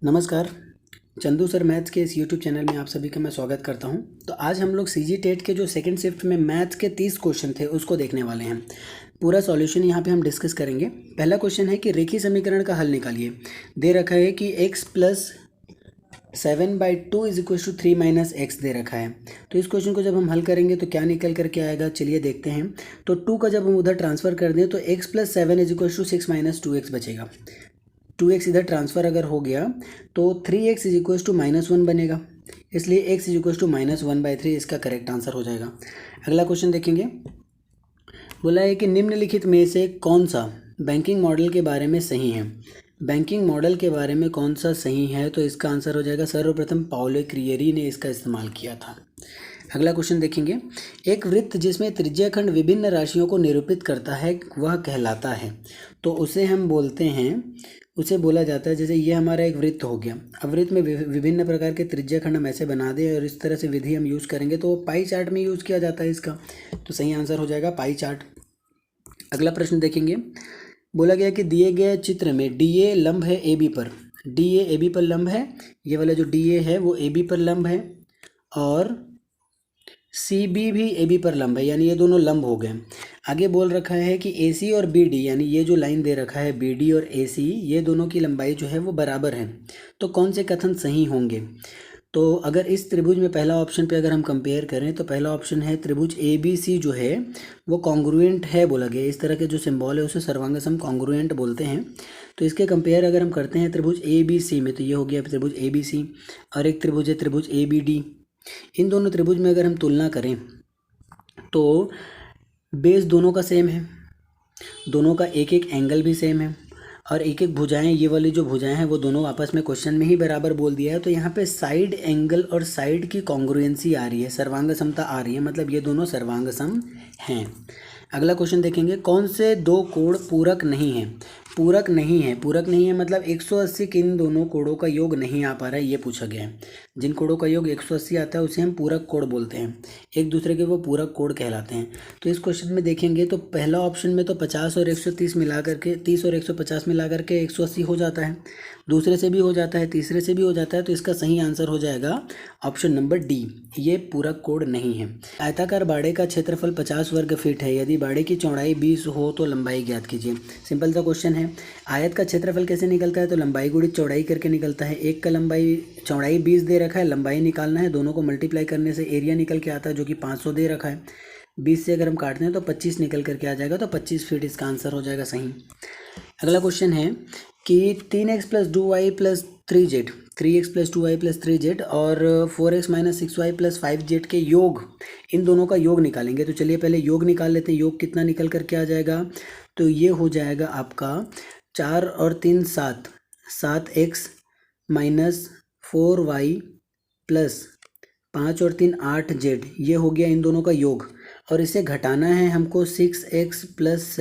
नमस्कार। Chandu sir maths के इस यूट्यूब चैनल में आप सभी का मैं स्वागत करता हूं। तो आज हम लोग सीजी टेट के जो सेकंड शिफ्ट में मैथ्स के 30 क्वेश्चन थे उसको देखने वाले हैं। पूरा सॉल्यूशन यहां पे हम डिस्कस करेंगे। पहला क्वेश्चन है कि रेखीय समीकरण का हल निकालिए। दे रखा है कि x plus 7/2 is equal to 3 minus X दे रखा है। तो इस क्वेश्चन को जब हम हल करेंगे तो क्या निकल करके आएगा, चलिए देखते हैं। तो 2 का जब हम उधर ट्रांसफ़र कर दें तो x plus 7 is equal to 6 minus 2x बचेगा। 2x इधर ट्रांसफ़र अगर हो गया तो 3x इज इक्वल टू -1 बनेगा, इसलिए x इज इक्वल टू -1/3 इसका करेक्ट आंसर हो जाएगा। अगला क्वेश्चन देखेंगे। बोला है कि निम्नलिखित में से कौन सा बैंकिंग मॉडल के बारे में सही है। बैंकिंग मॉडल के बारे में कौन सा सही है, तो इसका आंसर हो जाएगा सर्वप्रथम पाउलो क्रिएरी ने इसका इस्तेमाल किया था। अगला क्वेश्चन देखेंगे। एक वृत्त जिसमें त्रिज्याखंड विभिन्न राशियों को निरूपित करता है वह कहलाता है। तो उसे हम बोलते हैं, उसे बोला जाता है, जैसे ये हमारा एक वृत्त हो गया। अब वृत्त में विभिन्न प्रकार के त्रिज्याखंड हम ऐसे बना दें और इस तरह से विधि हम यूज़ करेंगे तो पाई चार्ट में यूज़ किया जाता है इसका। तो सही आंसर हो जाएगा पाई चार्ट। अगला प्रश्न देखेंगे। बोला गया कि दिए गए चित्र में डी ए लंब है ए बी पर। डी ए बी पर लंब है, ये वाला जो डी ए है वो ए बी पर लंब है और सी बी भी ए बी पर लंब है, यानी ये दोनों लंब हो गए। आगे बोल रखा है कि ए सी और बी डी, यानी ये जो लाइन दे रखा है बी डी और ए सी, ये दोनों की लंबाई जो है वो बराबर है। तो कौन से कथन सही होंगे। तो अगर इस त्रिभुज में पहला ऑप्शन पे अगर हम कंपेयर करें तो पहला ऑप्शन है त्रिभुज ए बी सी जो है वो कॉन्ग्रुएंट है बोला गया। इस तरह के जो सिंबल है उसे सर्वांगसम कॉन्ग्रुएंट बोलते हैं। तो इसके कंपेयर अगर हम करते हैं त्रिभुज ए बी सी में, तो ये हो गया त्रिभुज ए बी सी। और एक त्रिभुज है त्रिभुज ए बी डी। इन दोनों त्रिभुज में अगर हम तुलना करें तो बेस दोनों का सेम है, दोनों का एक एक एंगल भी सेम है और एक एक भुजाएं, ये वाली जो भुजाएं हैं वो दोनों आपस में क्वेश्चन में ही बराबर बोल दिया है। तो यहाँ पे साइड एंगल और साइड की कॉन्ग्रुएंसी आ रही है, सर्वांग समता आ रही है, मतलब ये दोनों सर्वांग सम हैं। अगला क्वेश्चन देखेंगे। कौन से दो कोण पूरक नहीं है। पूरक नहीं है, पूरक नहीं है मतलब 180 के इन दोनों कोणों का योग नहीं आ पा रहा है, ये पूछा गया है। जिन कोणों का योग 180 आता है उसे हम पूरक कोण बोलते हैं, एक दूसरे के वो पूरक कोण कहलाते हैं। तो इस क्वेश्चन में देखेंगे तो पहला ऑप्शन में तो 50 और 130 मिला करके 30 और 150 मिला करके 180 हो जाता है, दूसरे से भी हो जाता है, तीसरे से भी हो जाता है। तो इसका सही आंसर हो जाएगा ऑप्शन नंबर डी, ये पूरक कोण नहीं है। आयताकार बाड़े का क्षेत्रफल 50 वर्ग फीट है, यदि बाड़े की चौड़ाई 20 हो तो लंबाई ज्ञात कीजिए। सिंपल सा क्वेश्चन है। आयत का क्षेत्रफल कैसे निकलता है, तो लंबाई गुणित चौड़ाई करके निकलता है। एक का लंबाई चौड़ाई 20 दे रखा है, लंबाई निकालना है, दोनों को मल्टीप्लाई करने से एरिया निकल के आता है जो कि 500 दे रखा है। 20 से अगर हम काटते हैं तो 25 निकल करके आ जाएगा, तो 25 फीट इसका आंसर हो जाएगा सही। अगला क्वेश्चन है कि 3x plus 2y plus 3z, 3x plus 2y plus 3z और 4x minus 6y plus 5z के योग, इन दोनों का योग निकालेंगे। तो चलिए पहले योग निकाल लेते हैं। योग कितना निकल करके आ जाएगा, तो ये हो जाएगा आपका 4 और 3 7, 7x माइनस 4y प्लस 5 और 3 8z, ये हो गया इन दोनों का योग। और इसे घटाना है हमको 6x plus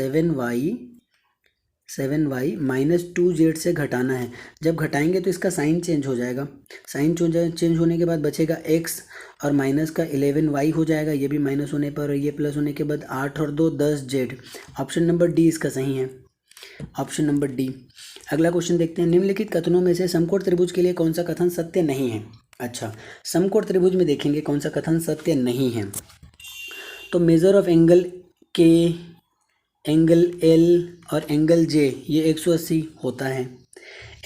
7y minus 2z से घटाना है। जब घटाएंगे तो इसका साइन चेंज हो जाएगा, साइन चेंज होने के बाद बचेगा x और माइनस का 11y हो जाएगा, ये भी माइनस होने पर, ये प्लस होने के बाद 8 और 2 10z। ऑप्शन नंबर डी इसका सही है, ऑप्शन नंबर डी। अगला क्वेश्चन देखते हैं। निम्नलिखित कथनों में से समकोण त्रिभुज के लिए कौन सा कथन सत्य नहीं है। अच्छा, समकोण त्रिभुज में देखेंगे कौन सा कथन सत्य नहीं है। तो मेजर ऑफ एंगल के, एंगल एल और एंगल जे ये 180 होता है।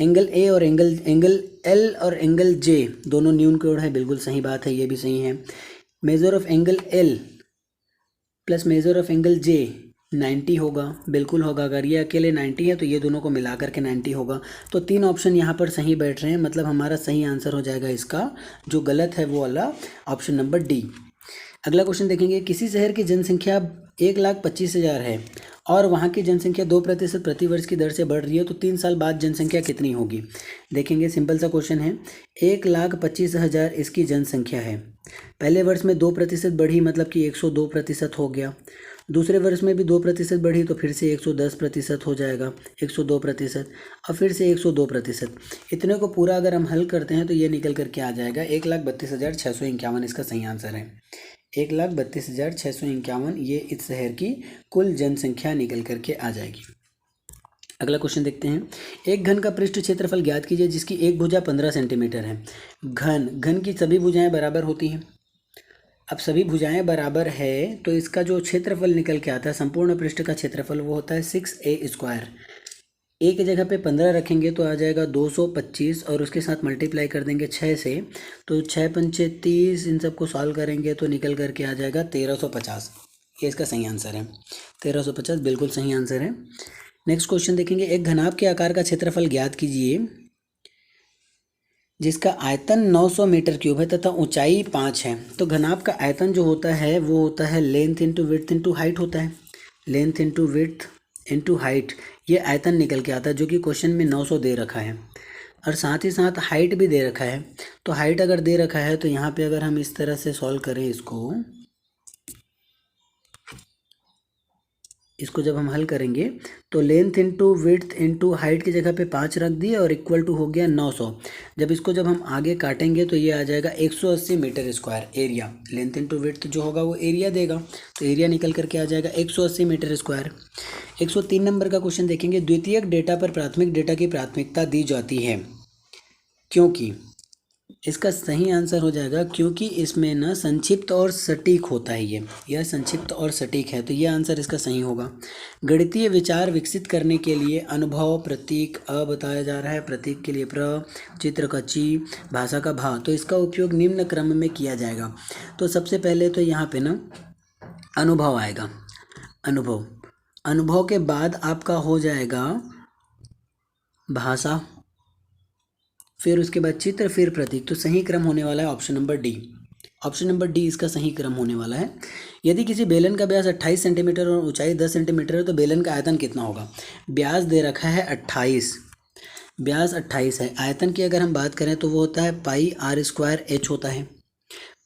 एंगल ए और एंगल एल और एंगल जे दोनों न्यून कोण है, बिल्कुल सही बात है, ये भी सही है। Measure of angle L plus measure of angle J 90 होगा, बिल्कुल होगा। अगर ये अकेले 90 है तो ये दोनों को मिला करके 90 होगा। तो 3 ऑप्शन यहाँ पर सही बैठ रहे हैं, मतलब हमारा सही आंसर हो जाएगा इसका। जो गलत है वो वाला ऑप्शन नंबर डी। अगला क्वेश्चन देखेंगे। किसी शहर की जनसंख्या 1,25,000 है और वहाँ की जनसंख्या 2% प्रति वर्ष की दर से बढ़ रही है, तो 3 साल बाद जनसंख्या कितनी होगी। देखेंगे, सिंपल सा क्वेश्चन है। 1,25,000 इसकी जनसंख्या है, पहले वर्ष में 2% बढ़ी, मतलब कि 102% हो गया। दूसरे वर्ष में भी 2% बढ़ी तो फिर से 110% हो जाएगा, 102%, और फिर से 102%। इतने को पूरा अगर हम हल करते हैं तो ये निकल करके आ जाएगा 1,32,651 इसका सही आंसर है। 1,32,651 ये इस शहर की कुल जनसंख्या निकल करके आ जाएगी। अगला क्वेश्चन देखते हैं। एक घन का पृष्ठ क्षेत्रफल ज्ञात कीजिए जिसकी एक भुजा 15 सेंटीमीटर है। घन की सभी भुजाएं बराबर होती हैं। अब सभी भुजाएं बराबर है तो इसका जो क्षेत्रफल निकल के आता है, संपूर्ण पृष्ठ का क्षेत्रफल, वो होता है 6a²। ए की जगह पे 15 रखेंगे तो आ जाएगा 225 और उसके साथ मल्टीप्लाई कर देंगे 6 से, तो 6 पंचे 30, इन सबको सॉल्व करेंगे तो निकल करके आ जाएगा 1350। ये इसका सही आंसर है। 1350 बिल्कुल सही आंसर है। नेक्स्ट क्वेश्चन देखेंगे। एक घनाभ के आकार का क्षेत्रफल ज्ञात कीजिए जिसका आयतन 900 मीटर क्यूब है तथा ऊंचाई 5 है। तो घनाभ का आयतन जो होता है वो होता है length into width into height होता है। Length into width into height, ये आयतन निकल के आता है जो कि क्वेश्चन में 900 दे रखा है, और साथ ही साथ हाइट भी दे रखा है। तो हाइट अगर दे रखा है तो यहाँ पे अगर हम इस तरह से सॉल्व करें इसको जब हम हल करेंगे तो length into width into height की जगह पे 5 रख दिए और इक्वल टू हो गया 900। जब हम आगे काटेंगे तो ये आ जाएगा 180 metre square area. Length into width जो होगा वो एरिया देगा, तो एरिया निकल करके आ जाएगा 180 मीटर स्क्वायर। 103 नंबर का क्वेश्चन देखेंगे। द्वितीयक डेटा पर प्राथमिक डेटा की प्राथमिकता दी जाती है क्योंकि, इसका सही आंसर हो जाएगा क्योंकि इसमें ना संक्षिप्त और सटीक होता है। यह संक्षिप्त और सटीक है, तो यह आंसर इसका सही होगा। गणितीय विचार विकसित करने के लिए अनुभव, प्रतीक अ बताया जा रहा है, प्रतीक के लिए प्र, चित्र का ची, भाषा का भा, तो इसका उपयोग निम्न क्रम में किया जाएगा। तो सबसे पहले तो यहाँ पे ना अनुभव आएगा। अनुभव के बाद आपका हो जाएगा भाषा, फिर उसके बाद चित्र, फिर प्रतीक। तो सही क्रम होने वाला है option number D. Option number D इसका सही क्रम होने वाला है। यदि किसी बेलन का व्यास 28 सेंटीमीटर और ऊंचाई 10 सेंटीमीटर है तो बेलन का आयतन कितना होगा। व्यास दे रखा है 28, व्यास 28 है। आयतन की अगर हम बात करें तो वो होता है पाई r² h होता है।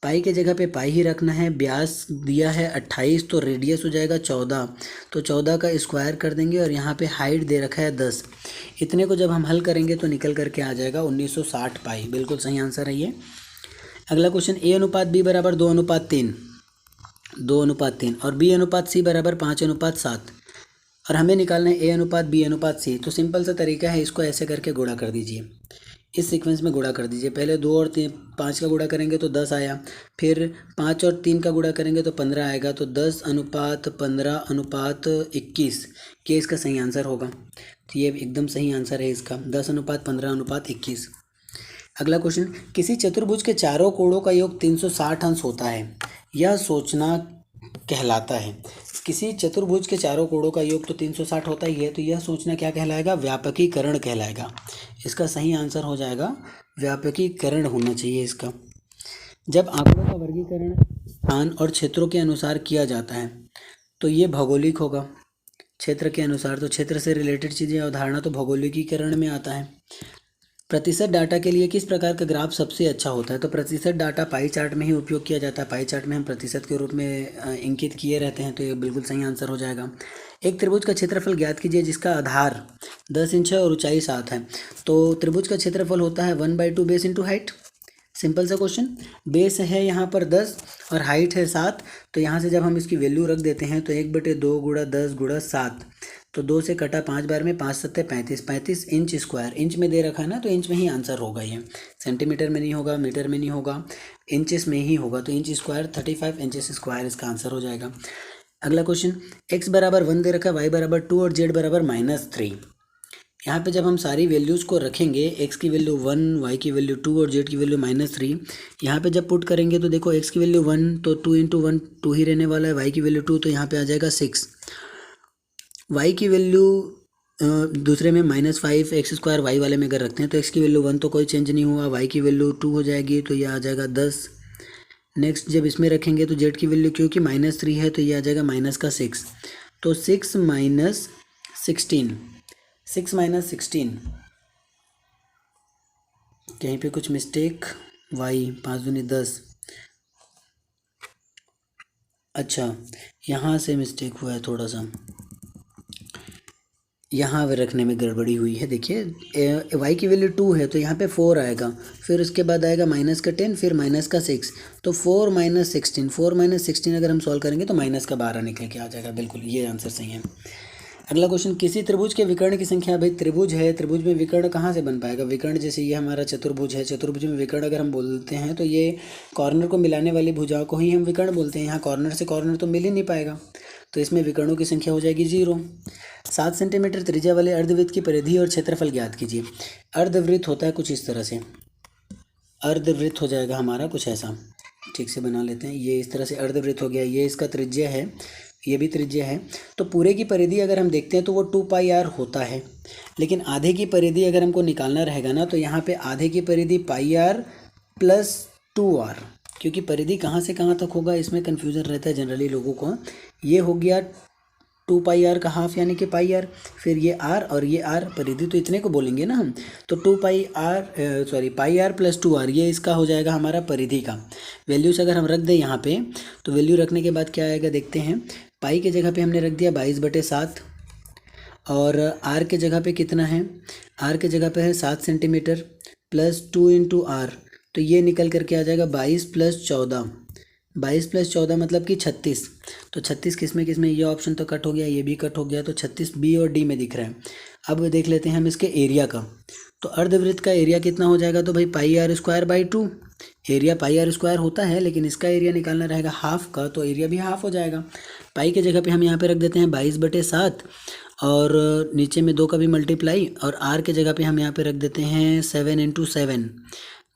पाई के जगह पे पाई ही रखना है। व्यास दिया है 28 तो रेडियस हो जाएगा 14, तो 14 का स्क्वायर कर देंगे और यहाँ पे हाइट दे रखा है 10। इतने को जब हम हल करेंगे तो निकल करके आ जाएगा 1960 पाई। बिल्कुल सही आंसर है ये। अगला क्वेश्चन। A/B बराबर 2:3, 2:3 और B/C बराबर 5:7 और हमें निकालना है A/B/C। तो सिंपल सा तरीका है, इसको ऐसे करके गुणा कर दीजिए, इस सीक्वेंस में गुणा कर दीजिए। पहले 2 और 5 का गुणा करेंगे तो 10 आया, फिर 5 और 3 का गुणा करेंगे तो 15 आएगा, तो 10:15:21 ये इसका सही आंसर होगा। तो ये एकदम सही आंसर है इसका, 10:15:21। अगला क्वेश्चन। किसी चतुर्भुज के चारों कोणों का योग 360 अंश होता है, यह सोचना कहलाता है। किसी चतुर्भुज के चारों कोणों का योग तो 360 होता ही है, तो यह सोचना क्या कहलाएगा, व्यापकीकरण कहलाएगा। इसका सही आंसर हो जाएगा व्यापकीकरण होना चाहिए इसका। जब आंकड़ों का वर्गीकरण स्थान और क्षेत्रों के अनुसार किया जाता है तो ये भौगोलिक होगा। क्षेत्र के अनुसार, तो क्षेत्र से रिलेटेड चीज़ें अवधारणा तो भौगोलिकीकरण में आता है। प्रतिशत डाटा के लिए किस प्रकार का ग्राफ सबसे अच्छा होता है। तो प्रतिशत डाटा पाई चार्ट में ही उपयोग किया जाता है। पाई चार्ट में हम प्रतिशत के रूप में इंकित किए रहते हैं, तो ये बिल्कुल सही आंसर हो जाएगा। एक त्रिभुज का क्षेत्रफल ज्ञात कीजिए जिसका आधार 10 इंच है और ऊंचाई 7 है। तो त्रिभुज का क्षेत्रफल होता है 1/2 बेस इंटू हाइट। सिंपल सा क्वेश्चन। बेस है यहाँ पर 10 और हाइट है 7, तो यहाँ से जब हम इसकी वैल्यू रख देते हैं तो 1/2 गुणा 10 गुणा 7, तो 2 से कटा 5 बार में, 5 7 35, 35 इंच स्क्वायर। इंच में दे रखा है ना, तो इंच में ही आंसर होगा ये, सेंटीमीटर में नहीं होगा, मीटर में नहीं होगा, इंचेस में ही होगा। तो इंच स्क्वायर 35 इंचेस स्क्वायर इसका आंसर हो जाएगा। अगला क्वेश्चन। x बराबर 1 दे रखा है, y बराबर 2 और z बराबर -3। यहाँ पे जब हम सारी वैल्यूज़ को रखेंगे, x की वैल्यू 1, y की वैल्यू 2 और z की वैल्यू -3, यहाँ पे जब पुट करेंगे तो देखो x की वैल्यू 1 तो 2 × 1 2 ही रहने वाला है, y की वैल्यू 2 तो यहाँ पे आ जाएगा 6, y की वैल्यू दूसरे में -5 x² y वाले में अगर रखते हैं तो x की वैल्यू 1 तो कोई चेंज नहीं हुआ, y की वैल्यू 2 हो जाएगी तो ये आ जाएगा 10। नेक्स्ट जब इसमें रखेंगे तो z की वैल्यू क्योंकि -3 है तो ये आ जाएगा -6, तो 6 - 16 कहीं पे कुछ मिस्टेक, y 5 दूनी 10, अच्छा यहाँ से मिस्टेक हुआ है थोड़ा सा, यहाँ रखने में गड़बड़ी हुई है। देखिए y की वैल्यू 2 है तो यहाँ पे 4 आएगा, फिर उसके बाद आएगा -10, फिर -6, तो 4 - 16 अगर हम सॉल्व करेंगे तो -12 निकल के आ जाएगा। बिल्कुल ये आंसर सही है। अगला क्वेश्चन, किसी त्रिभुज के विकर्ण की संख्या, भाई त्रिभुज है, त्रिभुज में विकर्ण कहाँ से बन पाएगा? विकर्ण जैसे ये हमारा चतुर्भुज है, चतुर्भुज में विकर्ण अगर हम बोलते हैं तो ये कॉर्नर को मिलाने वाली भुजाओं को ही हम विकर्ण बोलते हैं। यहाँ कॉर्नर से कॉर्नर तो मिल ही नहीं पाएगा, तो इसमें विकर्णों की संख्या हो जाएगी 0। 7 सेंटीमीटर त्रिज्या वाले अर्धवृत्त की परिधि और क्षेत्रफल ज्ञात कीजिए। अर्धवृत्त होता है कुछ इस तरह से, अर्धवृत्त हो जाएगा हमारा कुछ ऐसा, ठीक से बना लेते हैं। ये इस तरह से अर्धवृत्त हो गया, ये इसका त्रिज्या है, ये भी त्रिज्या है। तो पूरे की परिधि अगर हम देखते हैं तो वो 2πr होता है, लेकिन आधे की परिधि अगर हमको निकालना रहेगा ना, तो यहाँ पे आधे की परिधि πr + 2r, क्योंकि परिधि कहाँ से कहाँ तक होगा इसमें कन्फ्यूज़न रहता है जनरली लोगों को। ये हो गया 2πr का हाफ यानी कि πr, फिर ये r और ये r, परिधि तो इतने को बोलेंगे ना हम, तो πr + 2r ये इसका हो जाएगा हमारा परिधि का। वैल्यूज अगर हम रख दें यहाँ पे, तो वैल्यू रखने के बाद क्या आएगा देखते हैं। पाई के जगह पे हमने रख दिया 22/7, और r के जगह पे कितना है, r के जगह पे है 7 सेंटीमीटर + 2 × r, तो ये निकल करके आ जाएगा 22 + 14, 22 + 14 मतलब कि 36। तो 36 किस में ये ऑप्शन तो कट हो गया, ये भी कट हो गया, तो 36 बी और डी में दिख रहा है। अब देख लेते हैं हम इसके एरिया का, तो अर्धवृत्त का एरिया कितना हो जाएगा, तो भाई πr²/2, एरिया πr² होता है, लेकिन इसका एरिया निकालना रहेगा हाफ का, तो एरिया भी हाफ हो जाएगा। पाई के जगह पे हम यहाँ पे रख देते हैं 22/7, और नीचे में 2 का भी मल्टीप्लाई, और r के जगह पे हम यहाँ पे रख देते हैं 7 × 7,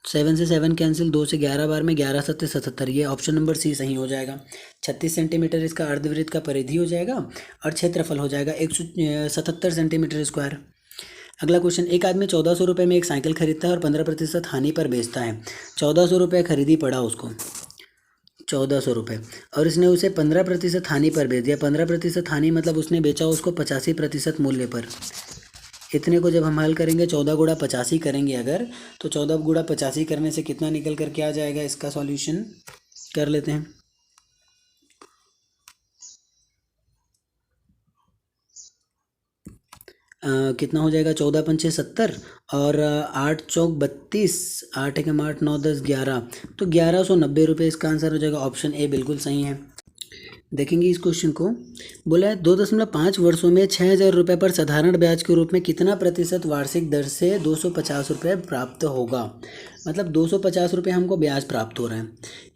7 से 7 कैंसिल, 2 से 11 बार में 11 × 7 = 77, ये ऑप्शन नंबर सी सही हो जाएगा। 36 सेंटीमीटर इसका अर्धवृत्त का परिधि हो जाएगा, और क्षेत्रफल हो जाएगा 177 सेंटीमीटर²। अगला क्वेश्चन, एक आदमी 1400 रुपये में एक साइकिल खरीदता है और 15% हानि पर बेचता है। 1400 रुपये खरीदी पड़ा उसको, 1400 रुपये, और इसने उसे 15% हानि पर बेच दिया। 15% हानि मतलब उसने बेचा उसको 85% मूल्य पर। इतने को जब हम हल करेंगे, 14 × 85 करेंगे अगर, तो 14 × 85 करने से कितना निकल कर क्या आ जाएगा, इसका सॉल्यूशन कर लेते हैं। कितना हो जाएगा, 14 × 5 = 70, और 8 × 4 = 32, 8 × 8 = 9, 10 = 11, तो 1190 रुपये इसका आंसर हो जाएगा। ऑप्शन ए बिल्कुल सही है। देखेंगे इस क्वेश्चन को, बोला है 2.5 वर्षों में 6000 रुपये पर साधारण ब्याज के रूप में कितना प्रतिशत वार्षिक दर से 250 रुपये प्राप्त होगा। मतलब 250 रुपये हमको ब्याज प्राप्त हो रहा है।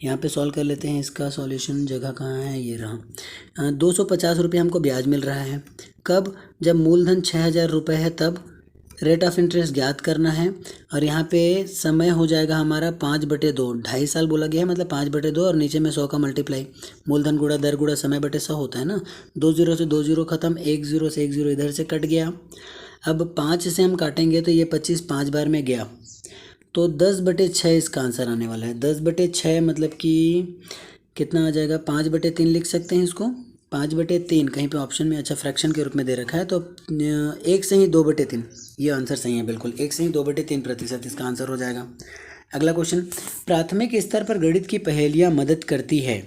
यहाँ पे सॉल्व कर लेते हैं इसका सॉल्यूशन, जगह कहाँ है, ये रहा। 250 रुपये हमको ब्याज मिल रहा है, कब, जब मूलधन 6000 रुपये है तब। रेट ऑफ इंटरेस्ट ज्ञात करना है, और यहाँ पे समय हो जाएगा हमारा 5/2, 2.5 साल बोला गया है, मतलब 5/2, और नीचे में 100 का मल्टीप्लाई, मूलधन गुणा दर गुणा समय बटे 100 होता है ना। 2 0 से 2 0 खत्म, 1 0 से 1 0 इधर से कट गया। अब 5 से हम काटेंगे तो ये 25 5 बार में गया, तो 10/6 इसका आंसर आने वाला है। 10/6 मतलब कि कितना आ जाएगा, 5/3 लिख सकते हैं इसको, 5/3 कहीं पे ऑप्शन में अच्छा फ्रैक्शन के रूप में दे रखा है, तो 1 से ही 2/3, ये आंसर सही है बिल्कुल, 1 से ही 2/3% इसका आंसर हो जाएगा। अगला क्वेश्चन, प्राथमिक स्तर पर गणित की पहेलियाँ मदद करती है।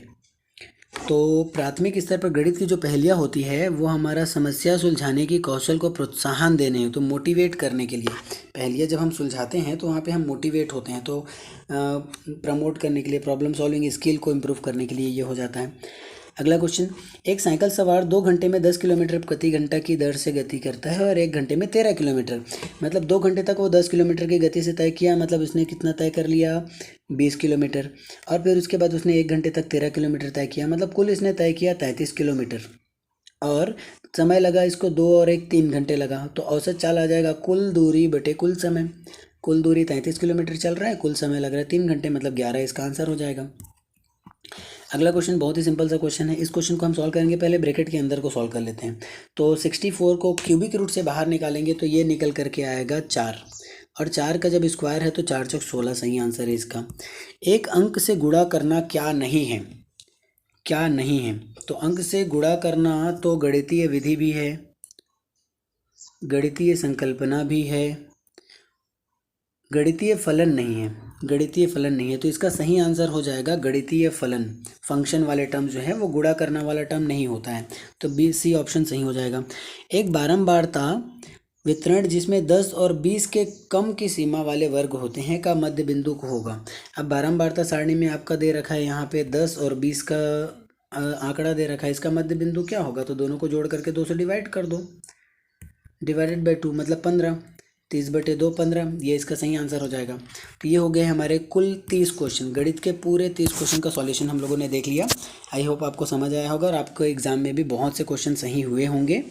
तो प्राथमिक स्तर पर गणित की जो पहेलियाँ होती है वो हमारा समस्या सुलझाने की कौशल को प्रोत्साहन देने, तो मोटिवेट करने के लिए। पहेलियाँ जब हम सुलझाते हैं तो वहाँ पे हम मोटिवेट होते हैं, तो प्रमोट करने के लिए, प्रॉब्लम सॉल्विंग स्किल को इम्प्रूव करने के लिए ये हो जाता है। अगला क्वेश्चन, एक साइकिल सवार 2 घंटे में 10 किलोमीटर प्रति घंटा की दर से गति करता है और 1 घंटे में 13 किलोमीटर, मतलब 2 घंटे तक वो 10 किलोमीटर की गति से तय किया, मतलब उसने कितना तय कर लिया, 20 किलोमीटर, और फिर उसके बाद उसने 1 घंटे तक 13 किलोमीटर तय किया, मतलब कुल इसने तय किया 33 किलोमीटर, और समय लगा इसको 2 और 1 3 घंटे लगा, तो औसत चाल आ जाएगा कुल दूरी बटे कुल समय। कुल दूरी 33 किलोमीटर चल रहा है, कुल समय लग रहा है 3 घंटे, मतलब 11 इसका आंसर हो जाएगा। अगला क्वेश्चन बहुत ही सिंपल सा क्वेश्चन है, इस क्वेश्चन को हम सॉल्व करेंगे, पहले ब्रैकेट के अंदर को सॉल्व कर लेते हैं। तो 64 को क्यूबिक रूट से बाहर निकालेंगे तो ये निकल करके आएगा 4, और 4 का जब स्क्वायर है तो 4 चौक 16 सही आंसर है इसका। एक अंक से गुणा करना क्या नहीं है, क्या नहीं है, तो अंक से गुणा करना तो गणितीय विधि भी है, गणितीय संकल्पना भी है, गणितीय फलन नहीं है, गणितीय फलन नहीं है, तो इसका सही आंसर हो जाएगा गणितीय फलन। फंक्शन वाले टर्म जो है वो गुणा करना वाला टर्म नहीं होता है, तो बी सी ऑप्शन सही हो जाएगा। एक बारंबारता वितरण जिसमें 10 और 20 के कम की सीमा वाले वर्ग होते हैं का मध्य बिंदु को होगा। अब बारंबारता सारणी में आपका दे रखा है यहाँ पे 10 और 20 का आंकड़ा दे रखा है, इसका मध्य बिंदु क्या होगा, तो दोनों को जोड़ करके 2 से डिवाइड कर दो, डिवाइडेड बाई 2 मतलब 15, 30/2 15, ये इसका सही आंसर हो जाएगा। तो ये हो गए हमारे कुल 30 क्वेश्चन, गणित के पूरे 30 क्वेश्चन का सॉल्यूशन हम लोगों ने देख लिया। आई होप आपको समझ आया होगा और आपको एग्जाम में भी बहुत से क्वेश्चन सही हुए होंगे।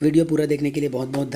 वीडियो पूरा देखने के लिए बहुत बहुत धन्यवाद।